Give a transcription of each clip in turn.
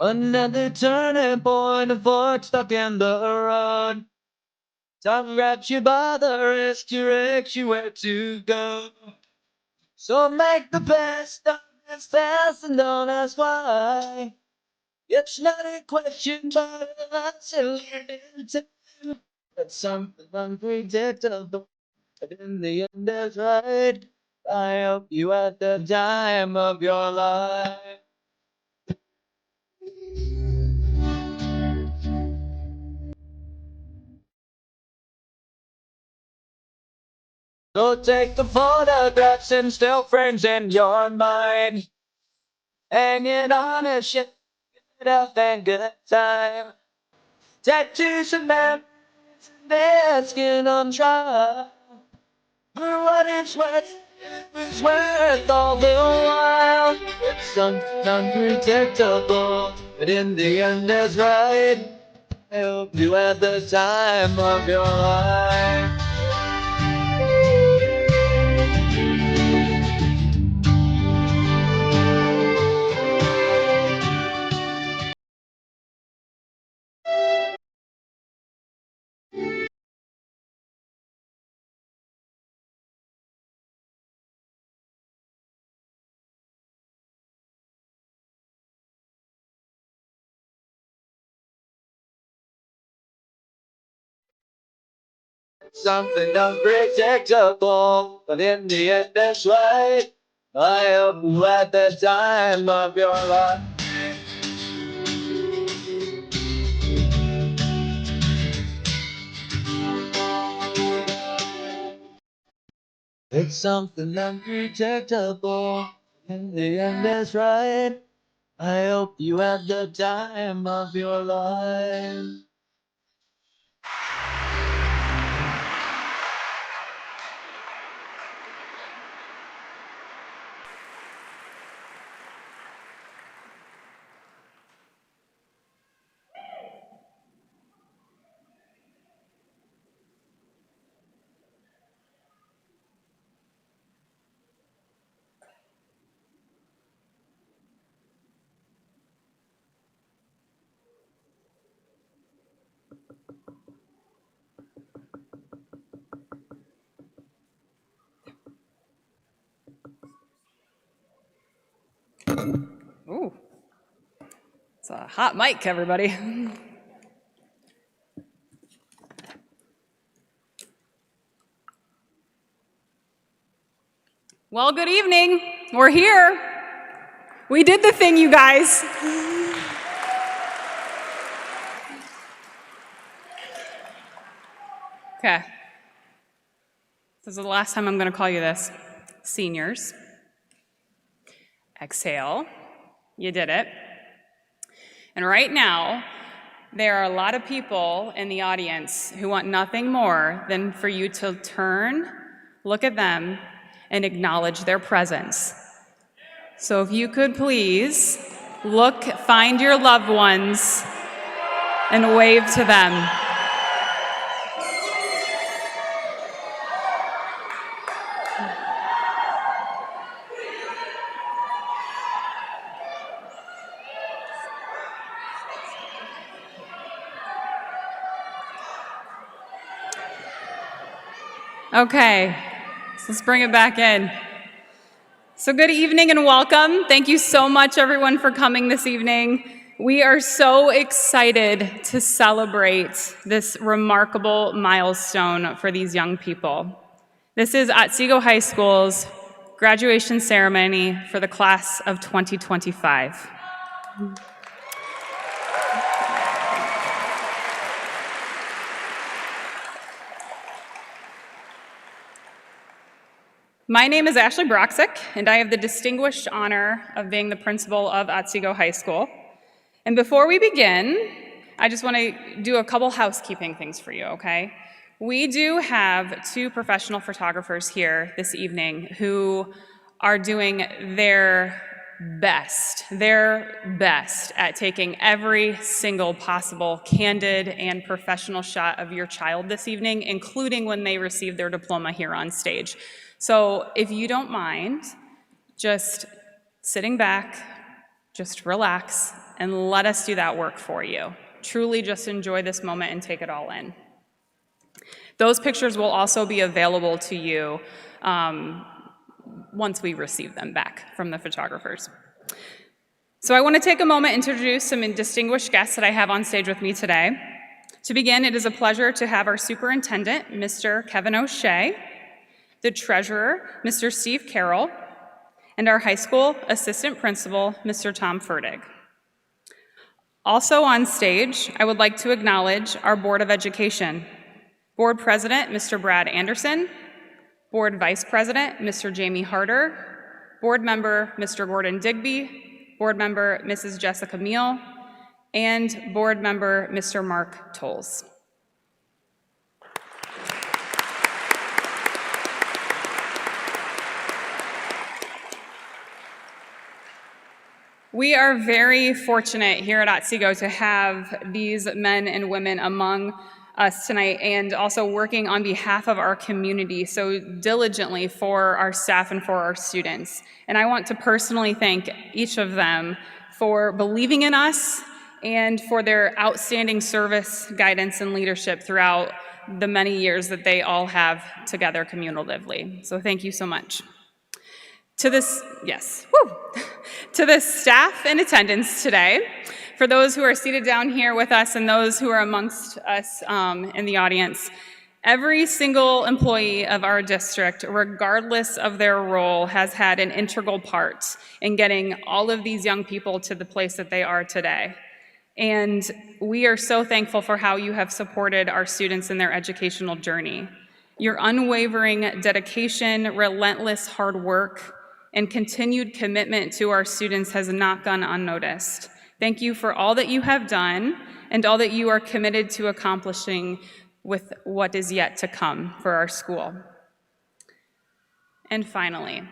Another turning point, a fork stuck in the road. Time grabs you by the wrist, directs you where to go. So make the best of this fast and don't ask why. It's not a question, but an answer to. It's something unpredictable, but in the end, that's right. I help you at the time of your life. So take the photographs and still frames in your mind. Hang it on a ship, get up and good time. Tattoos and memories and their skin on trial. For what it's worth all the while. It's something unpredictable, but in the end it's right. I hope you at the time of your life. Something unpredictable, but in the end that's right. I hope you at the time of your life. It's something unpredictable, in the end that's right. I hope you at the time of your life. Ooh, it's a hot mic, everybody. Well, good evening. We're here. We did the thing, you guys. Okay. This is the last time I'm going to call you this. Seniors. Exhale. You did it. And right now, there are a lot of people in the audience who want nothing more than for you to turn, look at them, and acknowledge their presence. So if you could please look, find your loved ones, and wave to them. Okay, so let's bring it back in. So good evening and welcome. Thank you so much, everyone, for coming this evening. We are so excited to celebrate this remarkable milestone for these young people. This is Otsego High School's graduation ceremony for the class of 2025. My name is Ashley Broxick, and I have the distinguished honor of being the principal of Otsego High School. And before we begin, I just want to do a couple housekeeping things for you, okay? We do have two professional photographers here this evening who are doing their best at taking every single possible candid and professional shot of your child this evening, including when they receive their diploma here on stage. So if you don't mind just sitting back, just relax, and let us do that work for you. Truly just enjoy this moment and take it all in. Those pictures will also be available to you once we receive them back from the photographers. So I want to take a moment and introduce some distinguished guests that I have on stage with me today. To begin, it is a pleasure to have our superintendent, Mr. Kevin O'Shea, the treasurer, Mr. Steve Carroll, and our high school assistant principal, Mr. Tom Fertig. Also on stage, I would like to acknowledge our Board of Education. Board President, Mr. Brad Anderson, Board Vice President, Mr. Jamie Harder, Board Member, Mr. Gordon Digby, Board Member, Mrs. Jessica Meal, and Board Member, Mr. Mark Tolles. We are very fortunate here at Otsego to have these men and women among us tonight and also working on behalf of our community so diligently for our staff and for our students. And I want to personally thank each of them for believing in us and for their outstanding service, guidance, and leadership throughout the many years that they all have together cumulatively. So thank you so much. To this staff in attendance today, for those who are seated down here with us and those who are amongst us in the audience, every single employee of our district, regardless of their role, has had an integral part in getting all of these young people to the place that they are today. And we are so thankful for how you have supported our students in their educational journey. Your unwavering dedication, relentless hard work, and continued commitment to our students has not gone unnoticed. Thank you for all that you have done and all that you are committed to accomplishing with what is yet to come for our school. And finally,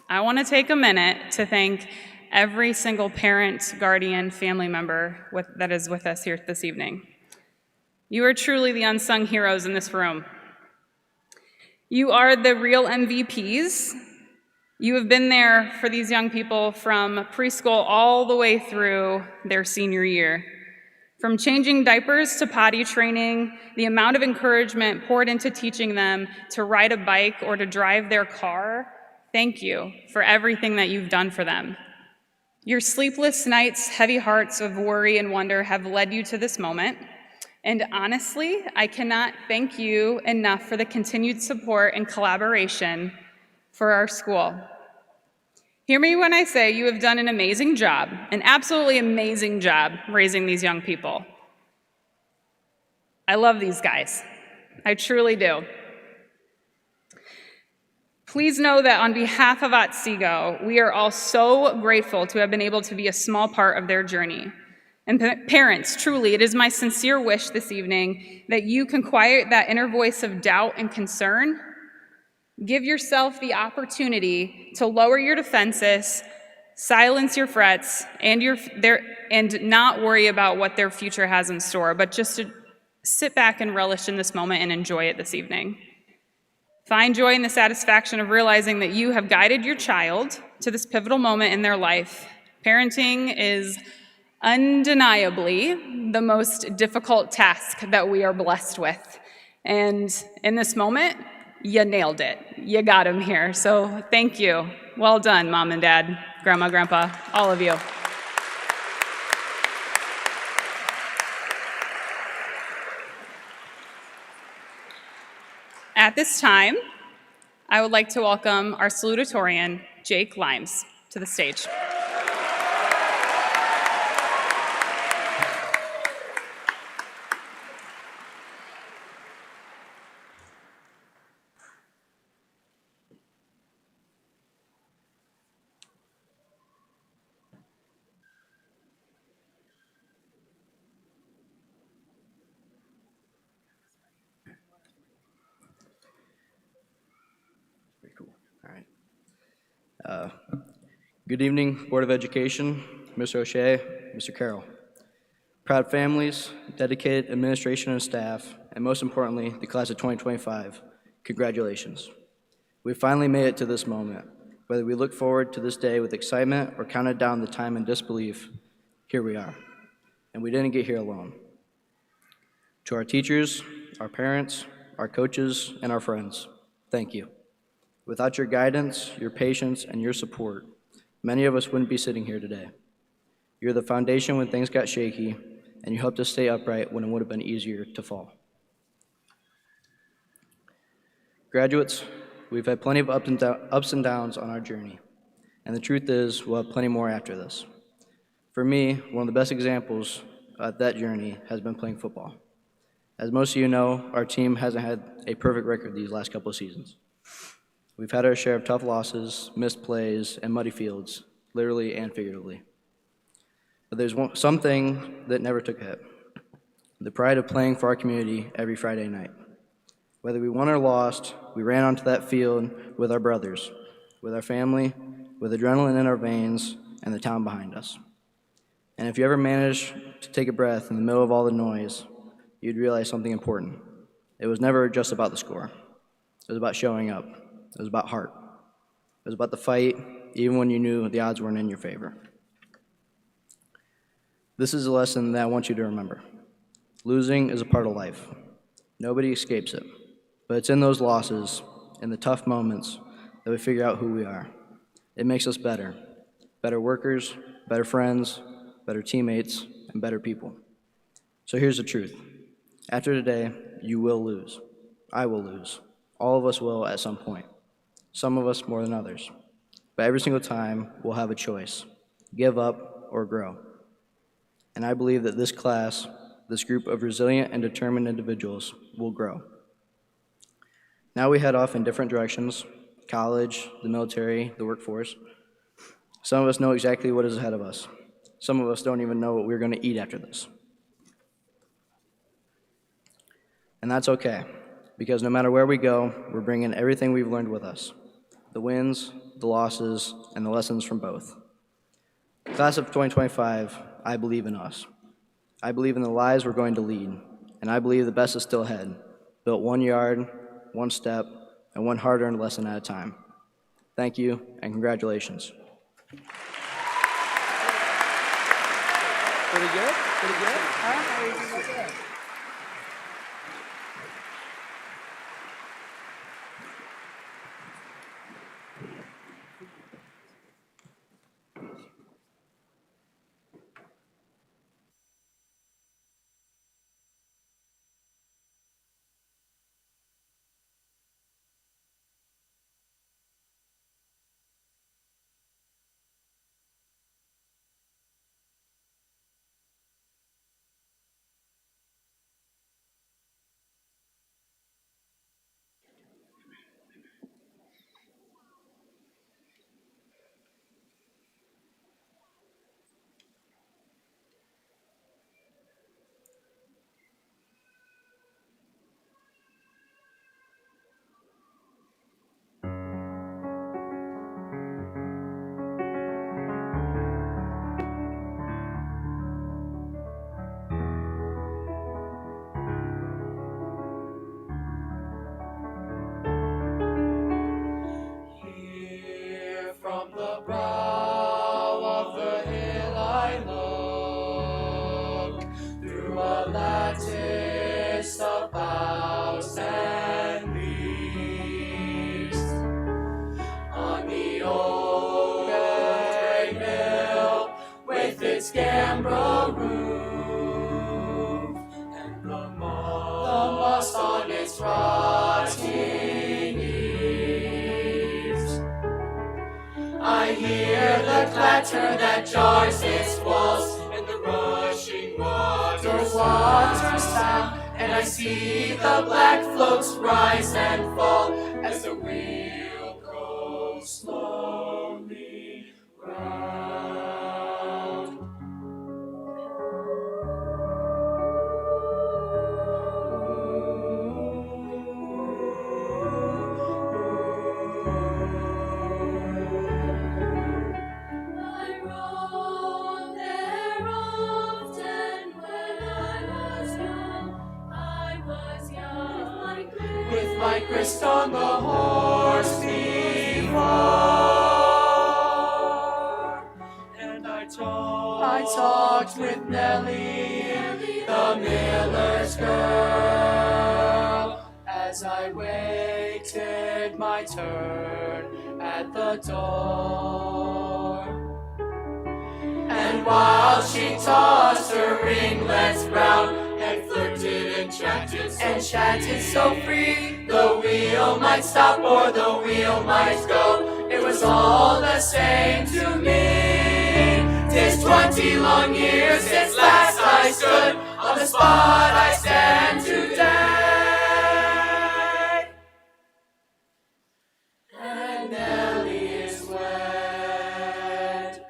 I want to take a minute to thank every single parent, guardian, family member that is with us here this evening. You are truly the unsung heroes in this room. You are the real MVPs. You have been there for these young people from preschool all the way through their senior year. From changing diapers to potty training, the amount of encouragement poured into teaching them to ride a bike or to drive their car, thank you for everything that you've done for them. Your sleepless nights, heavy hearts of worry and wonder have led you to this moment. And honestly, I cannot thank you enough for the continued support and collaboration for our school. Hear me when I say you have done an amazing job, an absolutely amazing job raising these young people. I love these guys. I truly do. Please know that on behalf of Otsego, we are all so grateful to have been able to be a small part of their journey. And parents, truly, it is my sincere wish this evening that you can quiet that inner voice of doubt and concern. Give yourself the opportunity to lower your defenses, silence your frets, and not worry about what their future has in store, but just to sit back and relish in this moment and enjoy it this evening. Find joy in the satisfaction of realizing that you have guided your child to this pivotal moment in their life. Parenting is undeniably the most difficult task that we are blessed with. And in this moment, you nailed it. You got him here. So thank you. Well done, Mom and Dad, Grandma, Grandpa, all of you. At this time, I would like to welcome our salutatorian, Jake Limes, to the stage. Good evening, Board of Education, Mr. O'Shea, Mr. Carroll. Proud families, dedicated administration and staff, and most importantly, the class of 2025, congratulations. We finally made it to this moment. Whether we look forward to this day with excitement or counted down the time in disbelief, here we are. And we didn't get here alone. To our teachers, our parents, our coaches, and our friends, thank you. Without your guidance, your patience, and your support, many of us wouldn't be sitting here today. You're the foundation when things got shaky, and you helped us stay upright when it would have been easier to fall. Graduates, we've had plenty of ups and downs on our journey, and the truth is we'll have plenty more after this. For me, one of the best examples of that journey has been playing football. As most of you know, our team hasn't had a perfect record these last couple of seasons. We've had our share of tough losses, missed plays, and muddy fields, literally and figuratively. But there's something that never took a hit: the pride of playing for our community every Friday night. Whether we won or lost, we ran onto that field with our brothers, with our family, with adrenaline in our veins, and the town behind us. And if you ever managed to take a breath in the middle of all the noise, you'd realize something important. It was never just about the score. It was about showing up. It was about heart. It was about the fight, even when you knew the odds weren't in your favor. This is a lesson that I want you to remember. Losing is a part of life. Nobody escapes it. But it's in those losses, in the tough moments, that we figure out who we are. It makes us better. Better workers, better friends, better teammates, and better people. So here's the truth. After today, you will lose. I will lose. All of us will at some point. Some of us more than others. But every single time, we'll have a choice: give up or grow. And I believe that this class, this group of resilient and determined individuals, will grow. Now we head off in different directions: college, the military, the workforce. Some of us know exactly what is ahead of us. Some of us don't even know what we're going to eat after this. And that's okay, because no matter where we go, we're bringing everything we've learned with us: the wins, the losses, and the lessons from both. The class of 2025, I believe in us. I believe in the lives we're going to lead, and I believe the best is still ahead, built 1 yard, 1 step, and 1 hard-earned lesson at a time. Thank you, and congratulations. Pretty good? Pretty good? Huh? How do you think about that? From the brow of the hill I look, through a lattice of boughs and leaves, on the old gray mill with its gambrel roof, and the moss on its rotting eaves. I hear the clatter that jars its walls, and the rushing waters sound, and I see the black floats rise and fall as the wheel goes slowly round. With my grist on the horse before, and I taught walked with Nellie, the miller's girl, as I waited my turn at the door. And while she tossed her ringlets brown and flirted and chatted so free, the wheel might stop or the wheel might go, it was all the same to me. 'Tis 20 long years since last I stood on the spot I stand today. And Nellie is wed,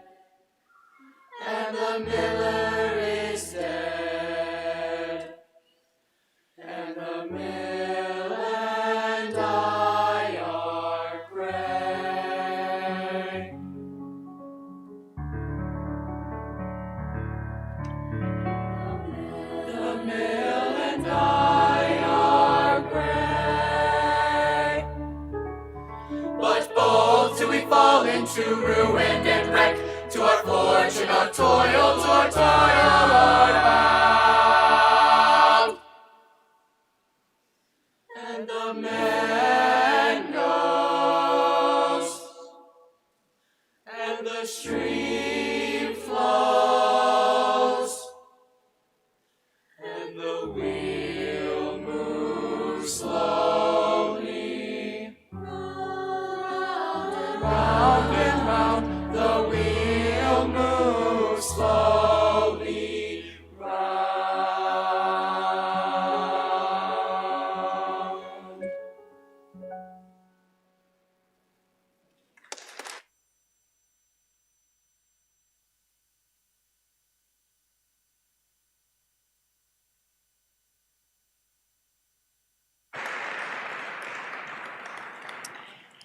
and the miller is dead, and the mill and I are gray. The mill and I are gray. But both do we fall into ruin and wreck, to our fortune, our toil, to our toil, Lord bound. And the man goes, and the stream flows, and the wheel moves slowly, round and round, the wheel moves slowly round.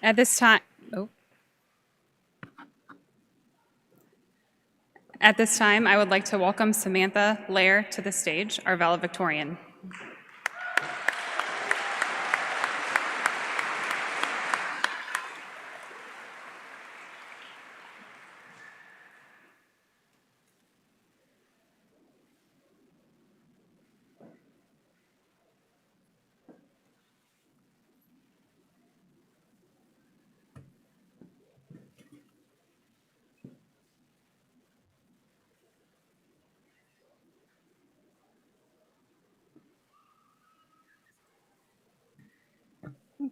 At this time, At this time, I would like to welcome Samantha Lair to the stage, our valedictorian.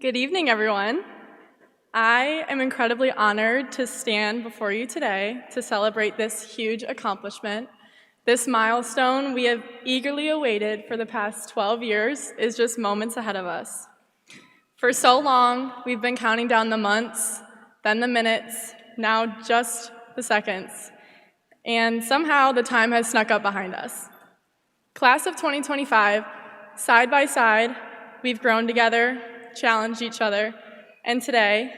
Good evening, everyone. I am incredibly honored to stand before you today to celebrate this huge accomplishment. This milestone we have eagerly awaited for the past 12 years is just moments ahead of us. For so long, we've been counting down the months, then the minutes, now just the seconds. And somehow the time has snuck up behind us. Class of 2025, side by side, we've grown together, challenged each other, and today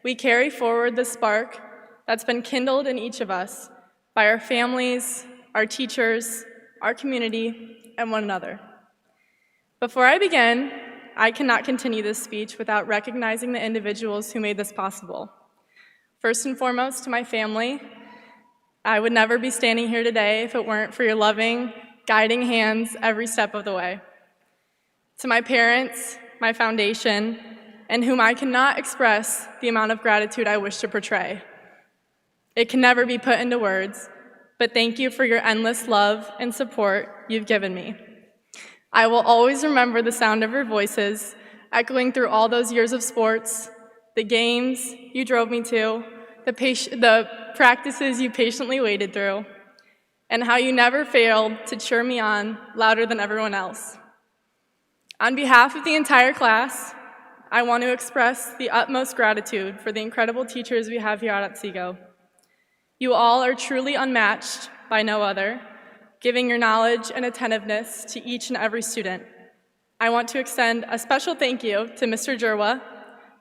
we carry forward the spark that's been kindled in each of us by our families, our teachers, our community, and one another. Before I begin, I cannot continue this speech without recognizing the individuals who made this possible. First and foremost, to my family, I would never be standing here today if it weren't for your loving, guiding hands every step of the way. To my parents, my foundation, and whom I cannot express the amount of gratitude I wish to portray. It can never be put into words, but thank you for your endless love and support you've given me. I will always remember the sound of your voices echoing through all those years of sports, the games you drove me to, the practices you patiently waited through, and how you never failed to cheer me on louder than everyone else. On behalf of the entire class, I want to express the utmost gratitude for the incredible teachers we have here at Otsego. You all are truly unmatched by no other, giving your knowledge and attentiveness to each and every student. I want to extend a special thank you to Mr. Jerwa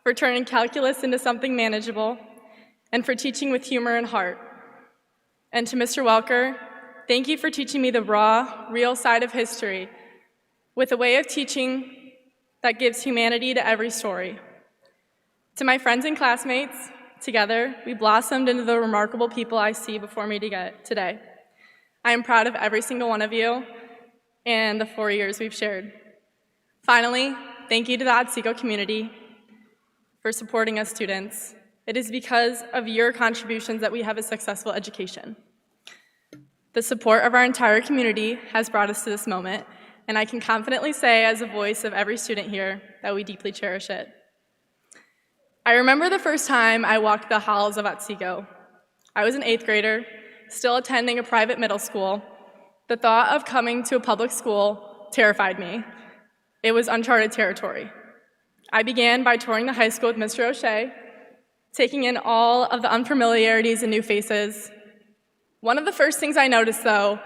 for turning calculus into something manageable and for teaching with humor and heart. And to Mr. Welker, thank you for teaching me the raw, real side of history with a way of teaching that gives humanity to every story. To my friends and classmates, together we blossomed into the remarkable people I see before me today. I am proud of every single one of you and the 4 years we've shared. Finally, thank you to the Otsego community for supporting us students. It is because of your contributions that we have a successful education. The support of our entire community has brought us to this moment, and I can confidently say as a voice of every student here that we deeply cherish it. I remember the first time I walked the halls of Otsego. I was an 8th grader, still attending a private middle school. The thought of coming to a public school terrified me. It was uncharted territory. I began by touring the high school with Mr. O'Shea, taking in all of the unfamiliarities and new faces. One of the first things I noticed, though,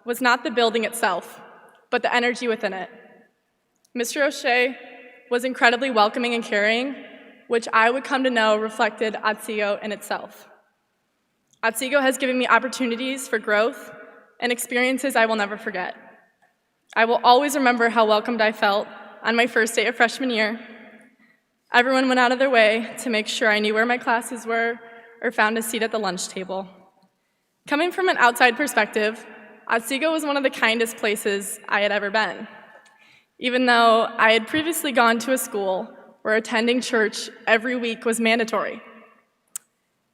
was not the building itself, but the energy within it. Mr. O'Shea was incredibly welcoming and caring, which I would come to know reflected Otsego in itself. Otsego has given me opportunities for growth and experiences I will never forget. I will always remember how welcomed I felt on my first day of freshman year. Everyone went out of their way to make sure I knew where my classes were or found a seat at the lunch table. Coming from an outside perspective, Otsego was one of the kindest places I had ever been. Even though I had previously gone to a school where attending church every week was mandatory.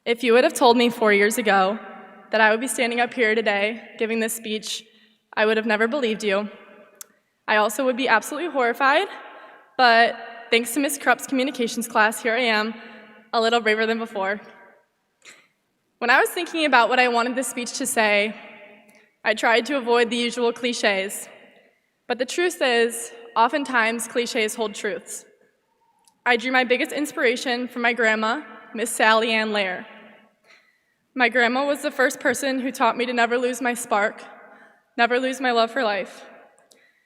If you would have told me 4 years ago that I would be standing up here today giving this speech, I would have never believed you. I also would be absolutely horrified, but thanks to Ms. Krupp's communications class, here I am, a little braver than before. When I was thinking about what I wanted this speech to say, I tried to avoid the usual cliches. But the truth is, oftentimes cliches hold truths. I drew my biggest inspiration from my grandma, Miss Sally Ann Lair. My grandma was the first person who taught me to never lose my spark, never lose my love for life.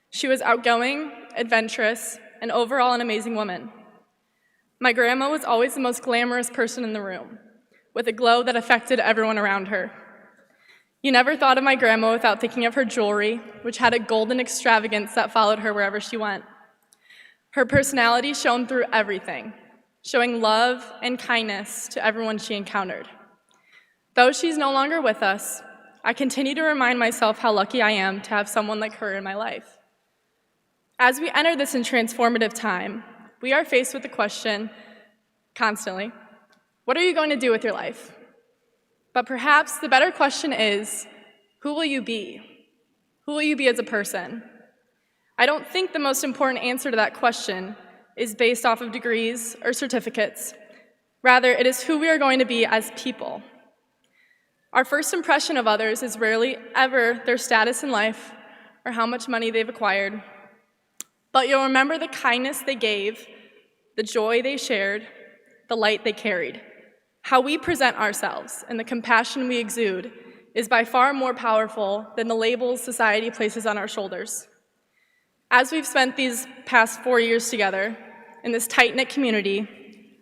She was outgoing, adventurous, and overall an amazing woman. My grandma was always the most glamorous person in the room, with a glow that affected everyone around her. You never thought of my grandma without thinking of her jewelry, which had a golden extravagance that followed her wherever she went. Her personality shone through everything, showing love and kindness to everyone she encountered. Though she's no longer with us, I continue to remind myself how lucky I am to have someone like her in my life. As we enter this transformative time, we are faced with the question constantly, what are you going to do with your life? But perhaps the better question is, who will you be? Who will you be as a person? I don't think the most important answer to that question is based off of degrees or certificates. Rather, it is who we are going to be as people. Our first impression of others is rarely ever their status in life or how much money they've acquired. But you'll remember the kindness they gave, the joy they shared, the light they carried. How we present ourselves and the compassion we exude is by far more powerful than the labels society places on our shoulders. As we've spent these past 4 years together in this tight-knit community,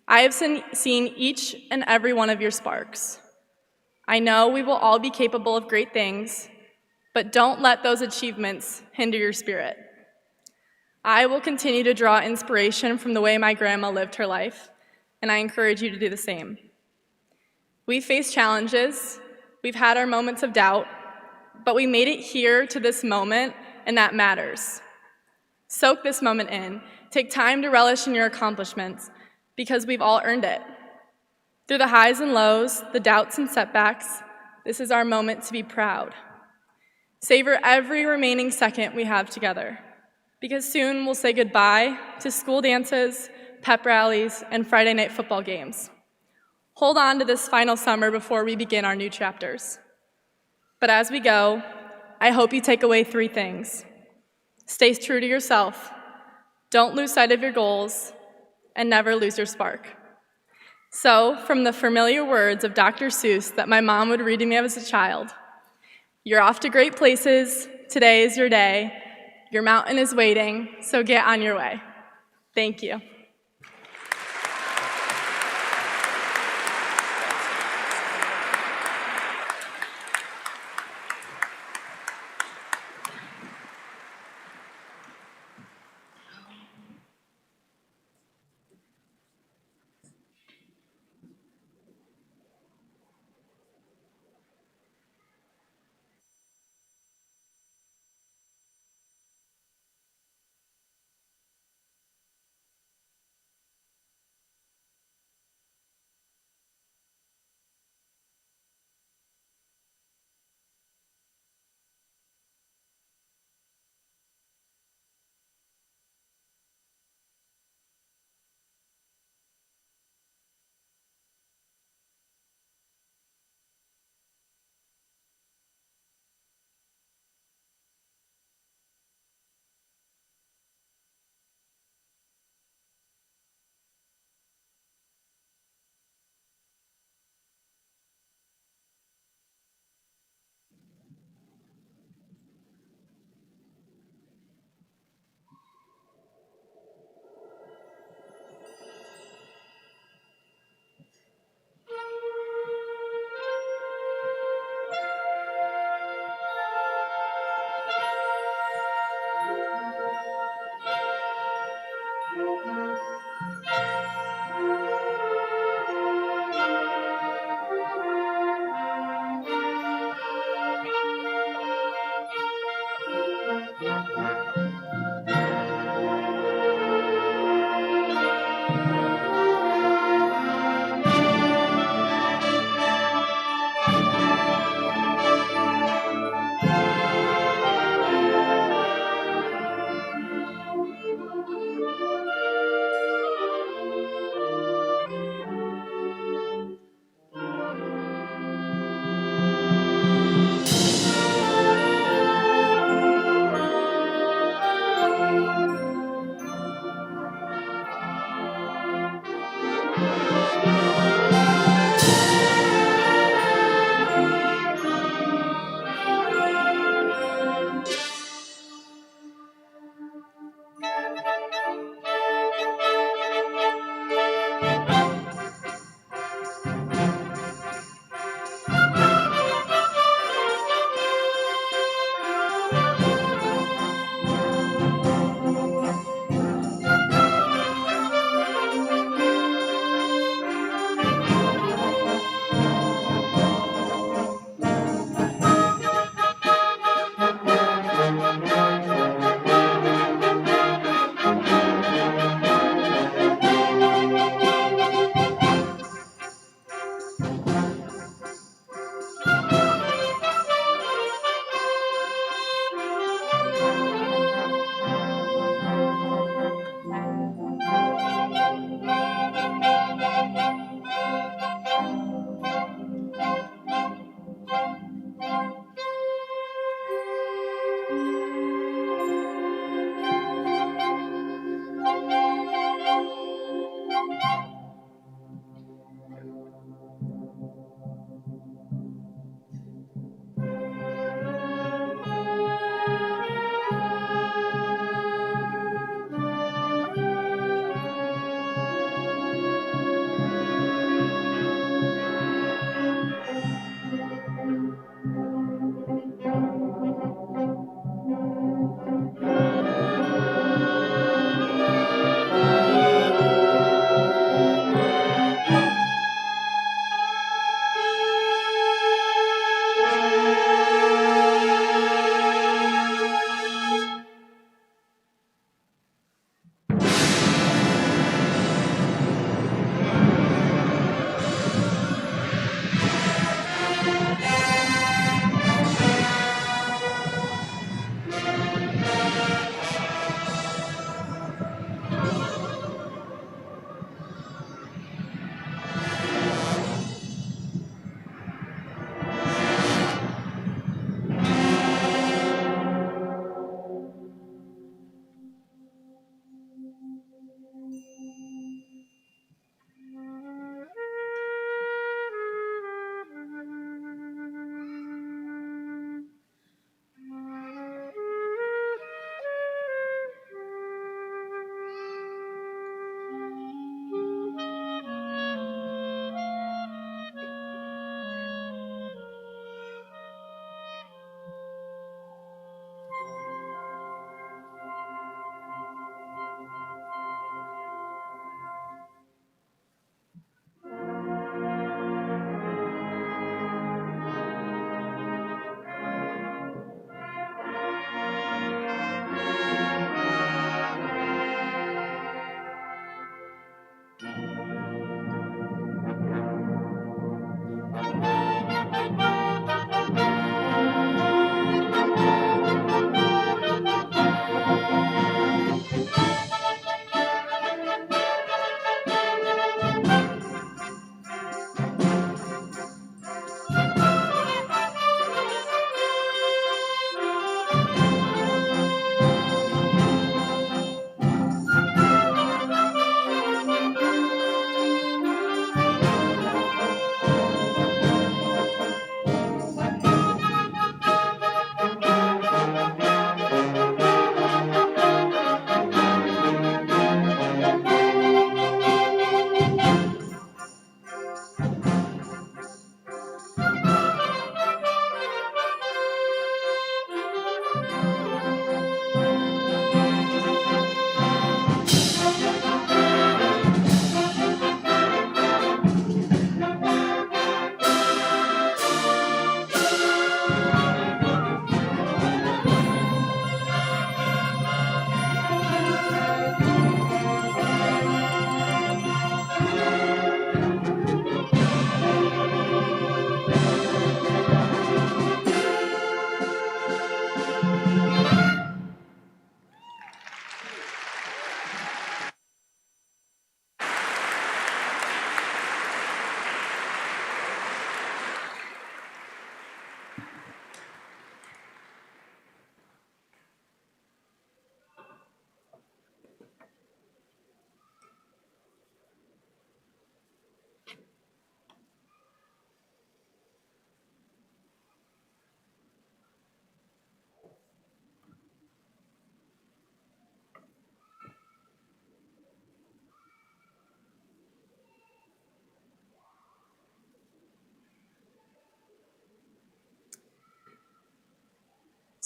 I have seen each and every one of your sparks. I know we will all be capable of great things, but don't let those achievements hinder your spirit. I will continue to draw inspiration from the way my grandma lived her life, and I encourage you to do the same. We've faced challenges, we've had our moments of doubt, but we made it here to this moment, and that matters. Soak this moment in. Take time to relish in your accomplishments, because we've all earned it. Through the highs and lows, the doubts and setbacks, this is our moment to be proud. Savor every remaining second we have together, because soon we'll say goodbye to school dances, pep rallies, and Friday night football games. Hold on to this final summer before we begin our new chapters. But as we go, I hope you take away 3 things. Stay true to yourself, don't lose sight of your goals, and never lose your spark. So, from the familiar words of Dr. Seuss that my mom would read to me as a child, you're off to great places, today is your day, your mountain is waiting, so get on your way. Thank you.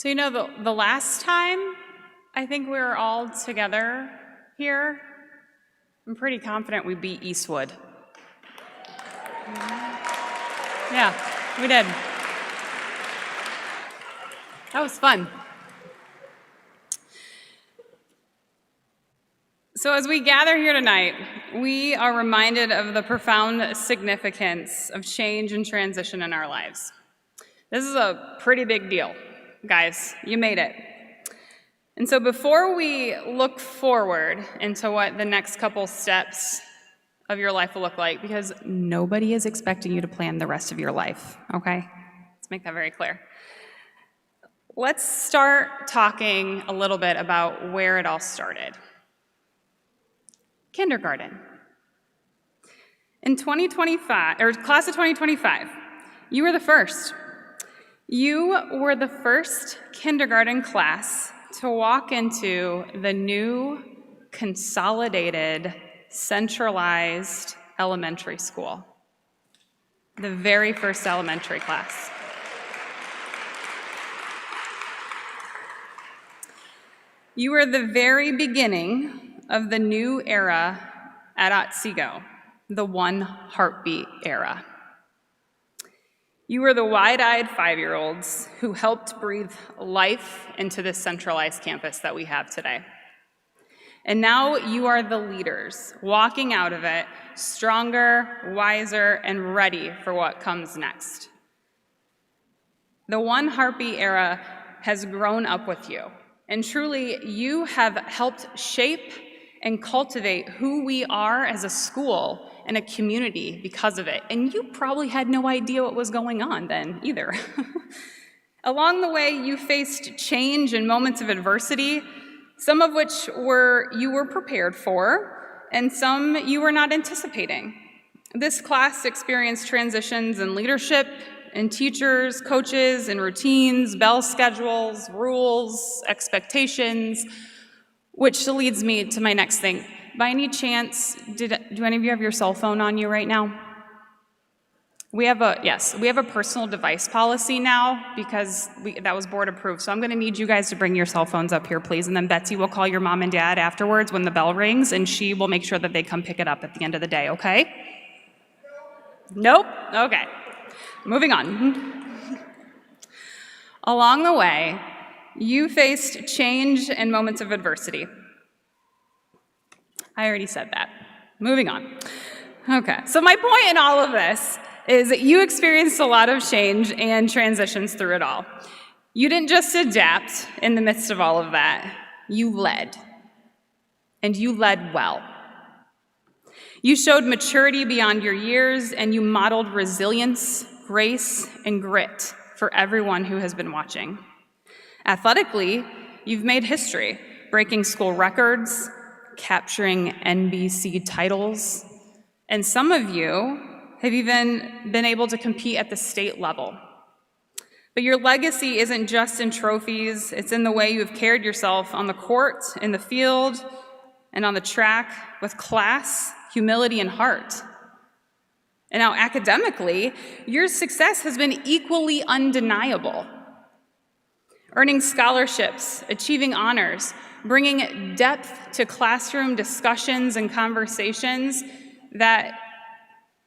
So the last time I think we were all together here, I'm pretty confident we beat Eastwood. Yeah, we did. That was fun. So as we gather here tonight, we are reminded of the profound significance of change and transition in our lives. This is a pretty big deal, guys. You made it. And so before we look forward into what the next couple steps of your life will look like, because nobody is expecting you to plan the rest of your life, okay? Let's make that very clear. Let's start talking a little bit about where it all started. Kindergarten. In 2025, or class of 2025, you were the first. You were the first kindergarten class to walk into the new, consolidated, centralized elementary school. The very first elementary class. You were the very beginning of the new era at Otsego, the one heartbeat era. You were the wide-eyed 5-year-olds who helped breathe life into this centralized campus that we have today. And now you are the leaders, walking out of it stronger, wiser, and ready for what comes next. The one heartbeat era has grown up with you, and truly you have helped shape and cultivate who we are as a school and a community because of it. And you probably had no idea what was going on then either. Along the way, you faced change and moments of adversity, some of which you were prepared for, and some you were not anticipating. This class experienced transitions in leadership, in teachers, coaches, in routines, bell schedules, rules, expectations, which leads me to my next thing. By any chance, do any of you have your cell phone on you right now? We have a personal device policy now because that was board approved. So I'm going to need you guys to bring your cell phones up here, please. And then Betsy will call your mom and dad afterwards when the bell rings, and she will make sure that they come pick it up at the end of the day, okay? Nope? Okay. Moving on. Along the way, you faced change and moments of adversity. I already said that. Moving on. Okay, so my point in all of this is that you experienced a lot of change and transitions through it all. You didn't just adapt in the midst of all of that. You led. And you led well. You showed maturity beyond your years, and you modeled resilience, grace, and grit for everyone who has been watching. Athletically, you've made history, breaking school records, capturing NBC titles, and some of you have even been able to compete at the state level. But your legacy isn't just in trophies, it's in the way you have carried yourself on the court, in the field, and on the track with class, humility, and heart. And now academically, your success has been equally undeniable. Earning scholarships, achieving honors, bringing depth to classroom discussions and conversations that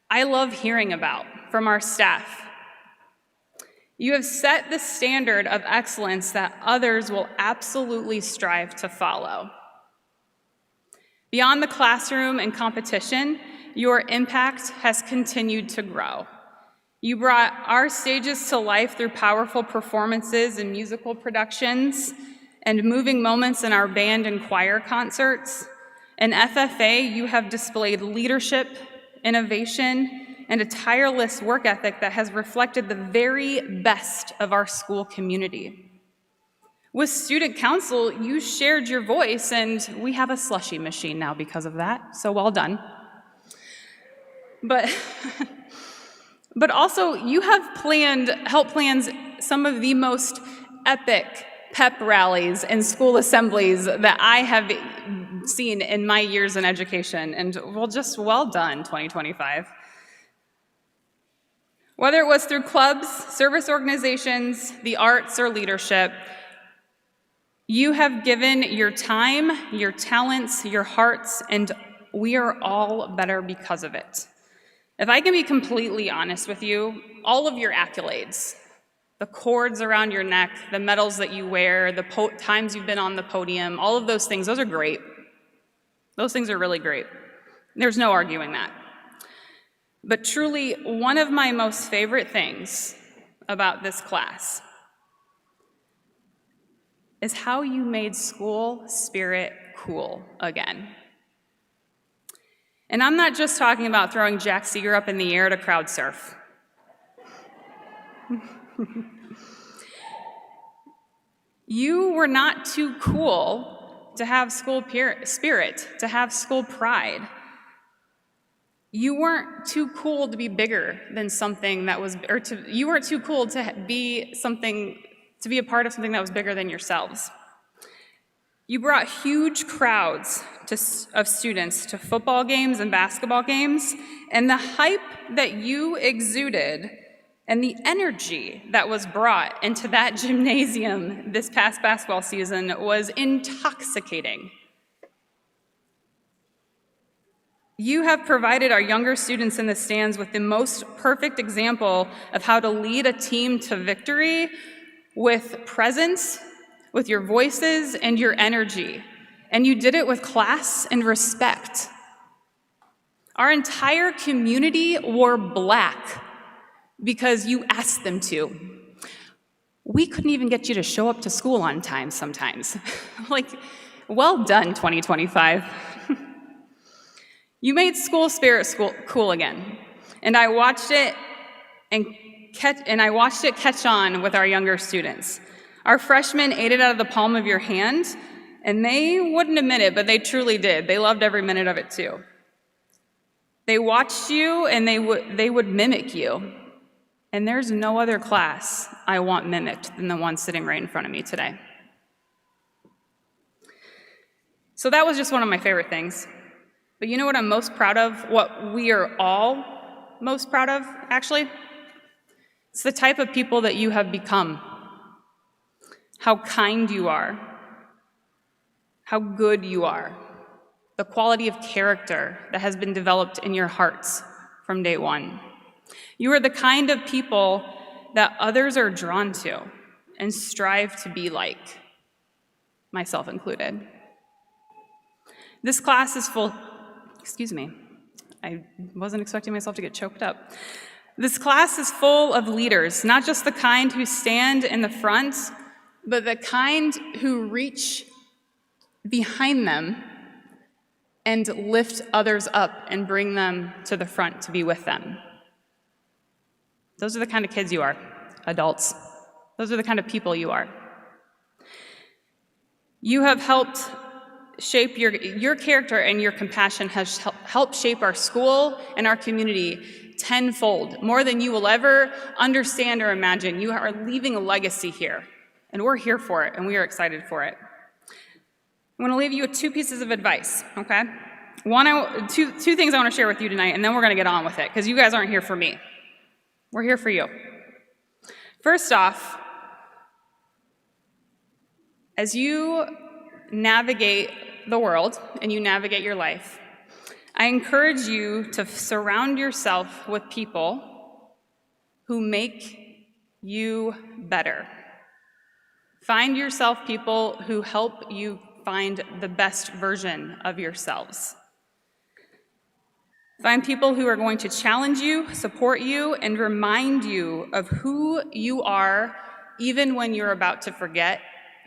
I love hearing about from our staff. You have set the standard of excellence that others will absolutely strive to follow. Beyond the classroom and competition, your impact has continued to grow. You brought our stages to life through powerful performances and musical productions and moving moments in our band and choir concerts. In FFA, you have displayed leadership, innovation, and a tireless work ethic that has reflected the very best of our school community. With student council, you shared your voice, and we have a slushie machine now because of that, so well done. But also, you have helped plan some of the most epic pep rallies and school assemblies that I have seen in my years in education, and well done, 2025. Whether it was through clubs, service organizations, the arts, or leadership, You have given your time, your talents, your hearts, and we are all better because of it. If I can be completely honest with you, all of your accolades, the cords around your neck, the medals that you wear, the times you've been on the podium, all of those things, those are great. Those things are really great. There's no arguing that. But truly, one of my most favorite things about this class is how you made school spirit cool again. And I'm not just talking about throwing Jack Seeger up in the air to crowd surf. You were not too cool to have school spirit, to have school pride. You weren't too cool to be bigger than something that was, you weren't too cool to be something, to be a part of something that was bigger than yourselves. You brought huge crowds of students to football games and basketball games, and the hype that you exuded and the energy that was brought into that gymnasium this past basketball season was intoxicating. You have provided our younger students in the stands with the most perfect example of how to lead a team to victory with presence, with your voices and your energy. And you did it with class and respect. Our entire community wore black because you asked them to. We couldn't even get you to show up to school on time sometimes. Like, well done, 2025. You made school spirit cool again. And I watched it catch on with our younger students. Our freshmen ate it out of the palm of your hand, and they wouldn't admit it, but they truly did. They loved every minute of it too. They watched you, and they would mimic you. And there's no other class I want mimicked than the one sitting right in front of me today. So that was just one of my favorite things. But you know what I'm most proud of? What we are all most proud of, actually? It's the type of people that you have become. How kind you are. How good you are. The quality of character that has been developed in your hearts from day one. You are the kind of people that others are drawn to and strive to be like, myself included. This class is full, I wasn't expecting myself to get choked up. This class is full of leaders, not just the kind who stand in the front, but the kind who reach behind them and lift others up and bring them to the front to be with them. Those are the kind of kids you are, adults. Those are the kind of people you are. You have helped shape your character, and your compassion has helped shape our school and our community tenfold, more than you will ever understand or imagine. You are leaving a legacy here, and we're here for it, and we are excited for it. I'm gonna leave you with two pieces of advice, okay? Two things I wanna share with you tonight, and then we're gonna get on with it, because you guys aren't here for me. We're here for you. First off, as you navigate the world and you navigate your life, I encourage you to surround yourself with people who make you better. Find yourself people who help you find the best version of yourselves. Find people who are going to challenge you, support you, and remind you of who you are, even when you're about to forget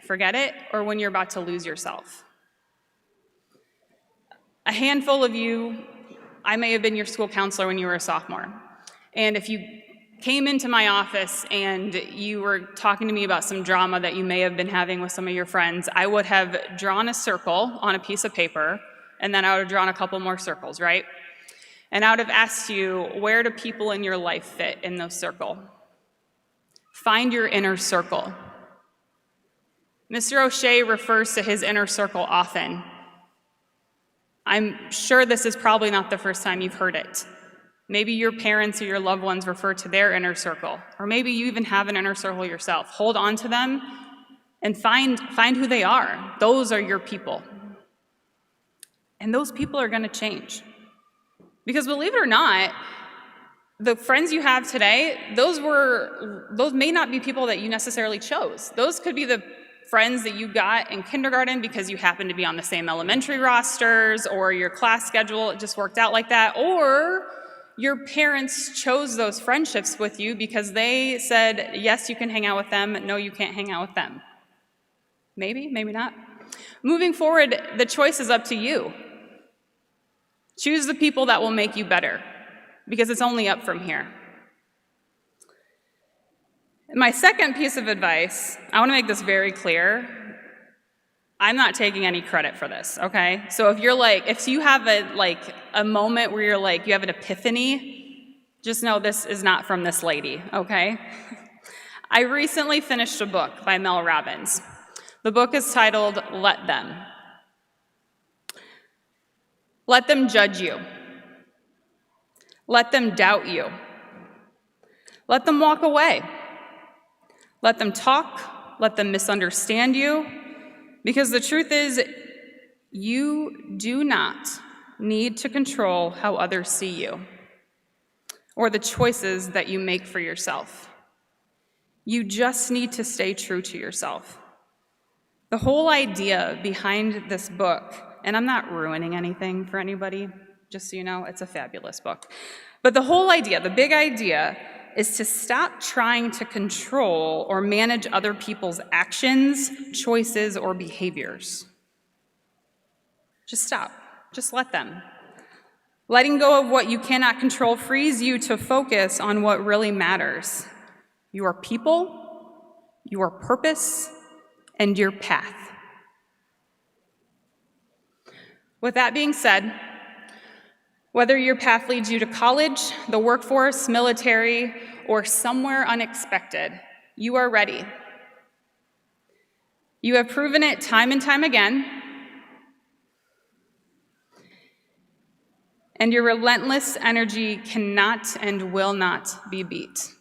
it, or when you're about to lose yourself. A handful of you, I may have been your school counselor when you were a sophomore. And if you came into my office and you were talking to me about some drama that you may have been having with some of your friends, I would have drawn a circle on a piece of paper, and then I would have drawn a couple more circles, right? And I would have asked you, where do people in your life fit in those circles? Find your inner circle. Mr. O'Shea refers to his inner circle often. I'm sure this is probably not the first time you've heard it. Maybe your parents or your loved ones refer to their inner circle, or maybe you even have an inner circle yourself. Hold on to them and find who they are. Those are your people. And those people are going to change. Because believe it or not, the friends you have today, those may not be people that you necessarily chose. Those could be the friends that you got in kindergarten because you happened to be on the same elementary rosters, or your class schedule, it just worked out like that, or your parents chose those friendships with you because they said, yes, you can hang out with them, no, you can't hang out with them. Maybe, maybe not. Moving forward, the choice is up to you. Choose the people that will make you better, because it's only up from here. My second piece of advice, I want to make this very clear. I'm not taking any credit for this, okay? So if you have a moment where you have an epiphany, just know this is not from this lady, okay? I recently finished a book by Mel Robbins. The book is titled Let Them. Let them judge you. Let them doubt you. Let them walk away. Let them talk. Let them misunderstand you. Because the truth is, you do not need to control how others see you or the choices that you make for yourself. You just need to stay true to yourself. The whole idea behind this book, and I'm not ruining anything for anybody, just so you know, it's a fabulous book. But the whole idea, the big idea, is to stop trying to control or manage other people's actions, choices, or behaviors. Just stop. Just let them. Letting go of what you cannot control frees you to focus on what really matters: your people, your purpose, and your path. With that being said, whether your path leads you to college, the workforce, military, or somewhere unexpected, you are ready. You have proven it time and time again, and your relentless energy cannot and will not be beat.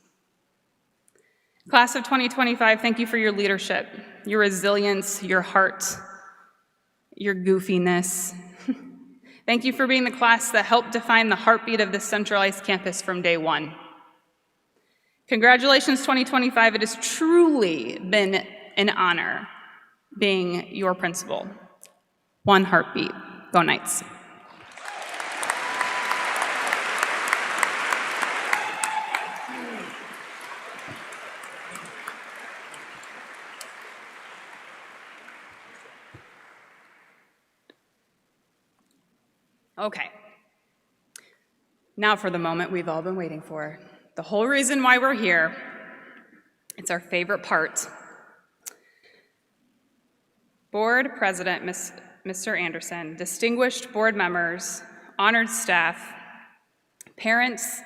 Class of 2025, thank you for your leadership, your resilience, your heart, your goofiness. Thank you for being the class that helped define the heartbeat of this centralized campus from day one. Congratulations, 2025. It has truly been an honor being your principal. One heartbeat. Go Knights. Okay, now for the moment we've all been waiting for. The whole reason why we're here, it's our favorite part. Board President, Mr. Anderson, distinguished board members, honored staff, parents,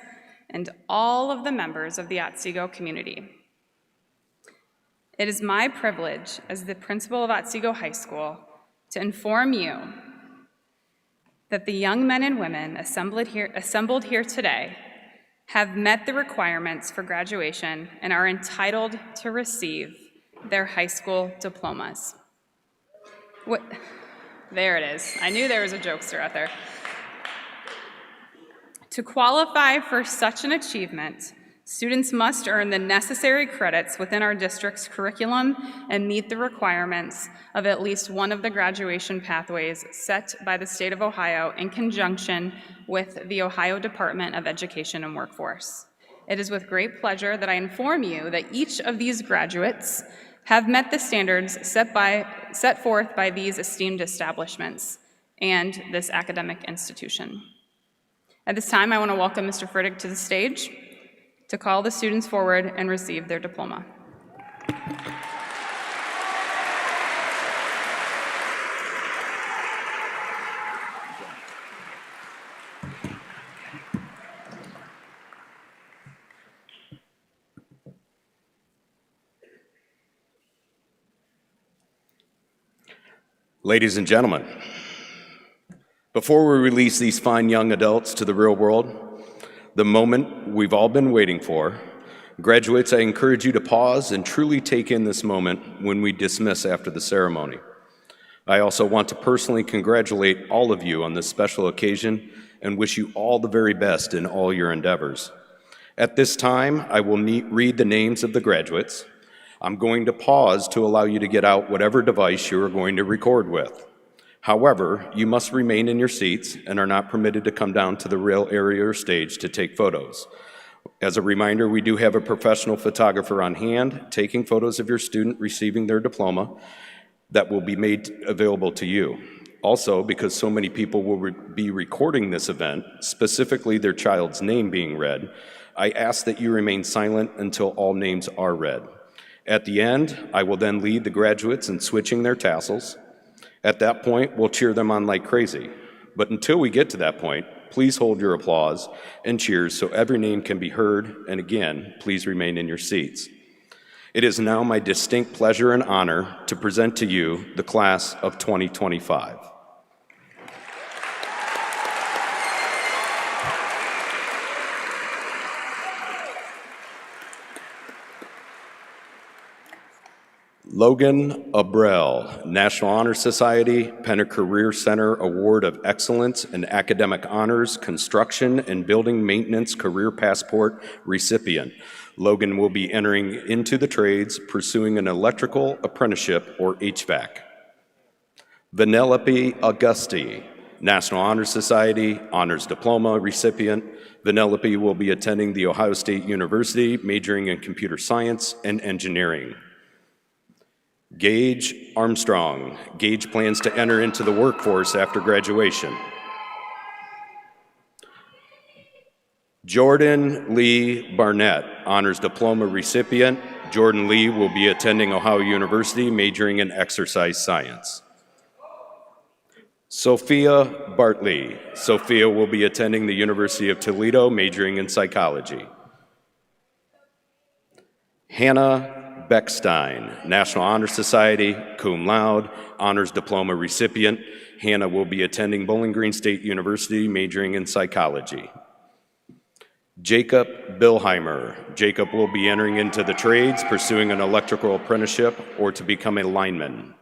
and all of the members of the Otsego community. It is my privilege as the principal of Otsego High School to inform you that the young men and women assembled here today have met the requirements for graduation and are entitled to receive their high school diplomas. There it is. I knew there was a jokester out there. To qualify for such an achievement, students must earn the necessary credits within our district's curriculum and meet the requirements of at least one of the graduation pathways set by the state of Ohio in conjunction with the Ohio Department of Education and Workforce. It is with great pleasure that I inform you that each of these graduates have met the standards set forth by these esteemed establishments and this academic institution. At this time, I want to welcome Mr. Frittig to the stage to call the students forward and receive their diploma. Ladies and gentlemen, before we release these fine young adults to the real world, the moment we've all been waiting for, Graduates, I encourage you to pause and truly take in this moment when we dismiss after the ceremony. I also want to personally congratulate all of you on this special occasion and wish you all the very best in all your endeavors. At this time, I will read the names of the graduates. I'm going to pause to allow you to get out whatever device you are going to record with. However, you must remain in your seats and are not permitted to come down to the rail area or stage to take photos. As a reminder, we do have a professional photographer on hand taking photos of your student receiving their diploma that will be made available to you. Also, because so many people will be recording this event, specifically their child's name being read, I ask that you remain silent until all names are read. At the end, I will then lead the graduates in switching their tassels. At that point, we'll cheer them on like crazy. But until we get to that point, please hold your applause and cheers so every name can be heard, and again, please remain in your seats. It is now my distinct pleasure and honor to present to you the class of 2025. Logan Abrell, National Honor Society, Penner Career Center Award of Excellence in Academic Honors, Construction and Building Maintenance Career Passport recipient. Logan will be entering into the trades, pursuing an electrical apprenticeship or HVAC. Vanellope Augusti, National Honor Society, Honors Diploma recipient. Vanellope will be attending The Ohio State University, majoring in computer science and engineering. Gage Armstrong. Gage plans to enter into the workforce after graduation. Jordan Lee Barnett, Honors Diploma recipient. Jordan Lee will be attending Ohio University, majoring in exercise science. Sophia Bartley. Sophia will be attending the University of Toledo, majoring in psychology. Hannah Beckstein, National Honor Society, cum laude, Honors Diploma recipient. Hannah will be attending Bowling Green State University, majoring in psychology. Jacob Bilheimer. Jacob will be entering into the trades, pursuing an electrical apprenticeship or to become a lineman.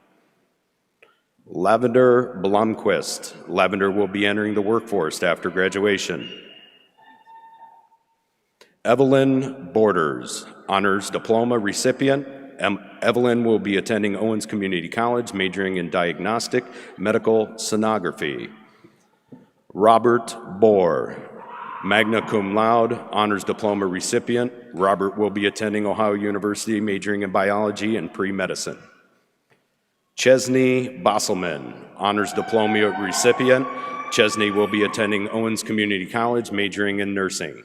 Lavender Blomquist. Lavender will be entering the workforce after graduation. Evelyn Borders, Honors Diploma recipient. Evelyn will be attending Owens Community College, majoring in diagnostic medical sonography. Robert Bohr, magna cum laude, Honors Diploma recipient. Robert will be attending Ohio University, majoring in biology and pre-medicine. Chesney Bosselman, Honors Diploma recipient. Chesney will be attending Owens Community College, majoring in nursing.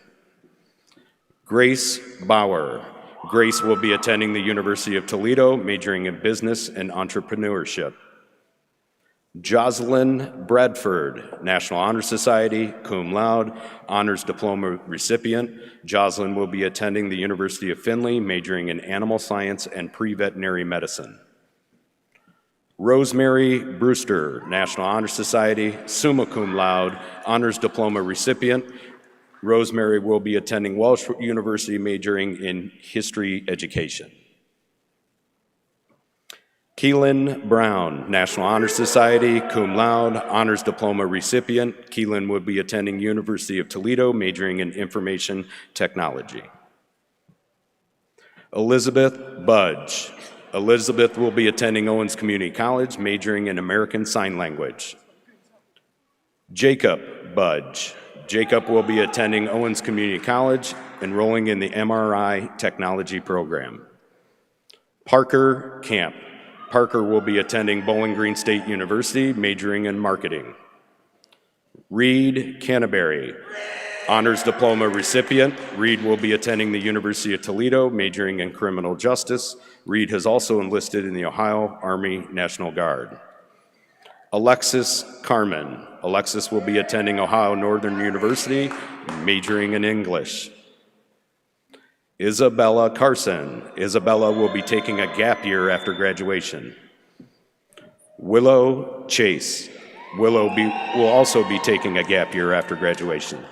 Grace Bauer. Grace will be attending the University of Toledo, majoring in business and entrepreneurship. Jocelyn Bradford, National Honor Society, cum laude, Honors Diploma recipient. Jocelyn will be attending the University of Findlay, majoring in animal science and pre-veterinary medicine. Rosemary Brewster, National Honor Society, summa cum laude, Honors Diploma recipient. Rosemary will be attending Welsh University, majoring in history education. Keelan Brown, National Honor Society, cum laude, Honors Diploma recipient. Keelan will be attending University of Toledo, majoring in information technology. Elizabeth Budge. Elizabeth will be attending Owens Community College, majoring in American Sign Language. Jacob Budge. Jacob will be attending Owens Community College, enrolling in the MRI technology program. Parker Camp. Parker will be attending Bowling Green State University, majoring in marketing. Reed Canterbury, Honors Diploma recipient. Reed will be attending the University of Toledo, majoring in criminal justice. Reed has also enlisted in the Ohio Army National Guard. Alexis Carmen. Alexis will be attending Ohio Northern University, majoring in English. Isabella Carson. Isabella will be taking a gap year after graduation. Willow Chase. Willow will also be taking a gap year after graduation.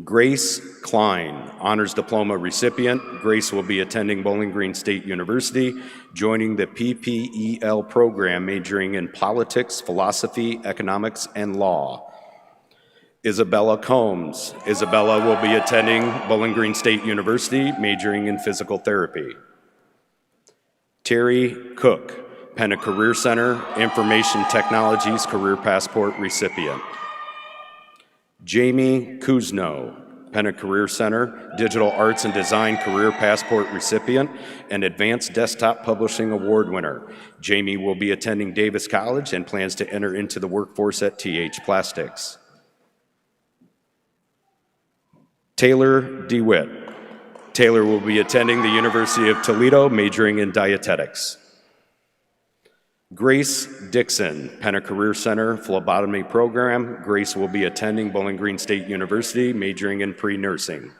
Grace Klein, Honors Diploma recipient. Grace will be attending Bowling Green State University, joining the PPEL program, majoring in politics, philosophy, economics, and law. Isabella Combs. Isabella will be attending Bowling Green State University, majoring in physical therapy. Terry Cook, Penna Career Center, Information Technologies Career Passport recipient. Jamie Kuzno, Penna Career Center, Digital Arts and Design Career Passport recipient and Advanced Desktop Publishing Award winner. Jamie will be attending Davis College and plans to enter into the workforce at TH Plastics. Taylor DeWitt. Taylor will be attending the University of Toledo, majoring in dietetics. Grace Dixon, Penna Career Center, Phlebotomy Program. Grace will be attending Bowling Green State University, majoring in pre-nursing.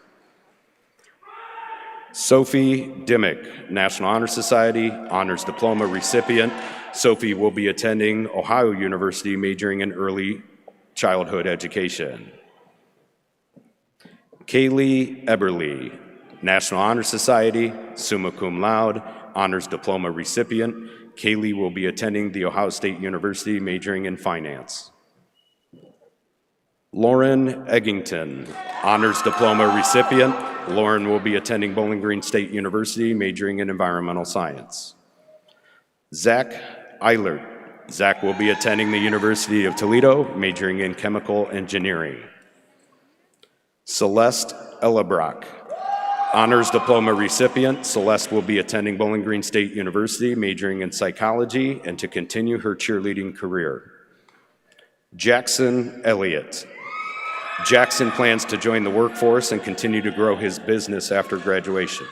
Sophie Dimmick, National Honor Society, Honors Diploma recipient. Sophie will be attending Ohio University, majoring in early childhood education. Kaylee Eberly, National Honor Society, summa cum laude, Honors Diploma recipient. Kaylee will be attending The Ohio State University, majoring in finance. Lauren Eggington, Honors Diploma recipient. Lauren will be attending Bowling Green State University, majoring in environmental science. Zach Eilert. Zach will be attending the University of Toledo, majoring in chemical engineering. Celeste Ellebrock, Honors Diploma recipient. Celeste will be attending Bowling Green State University, majoring in psychology and to continue her cheerleading career. Jackson Elliott. Jackson plans to join the workforce and continue to grow his business after graduation.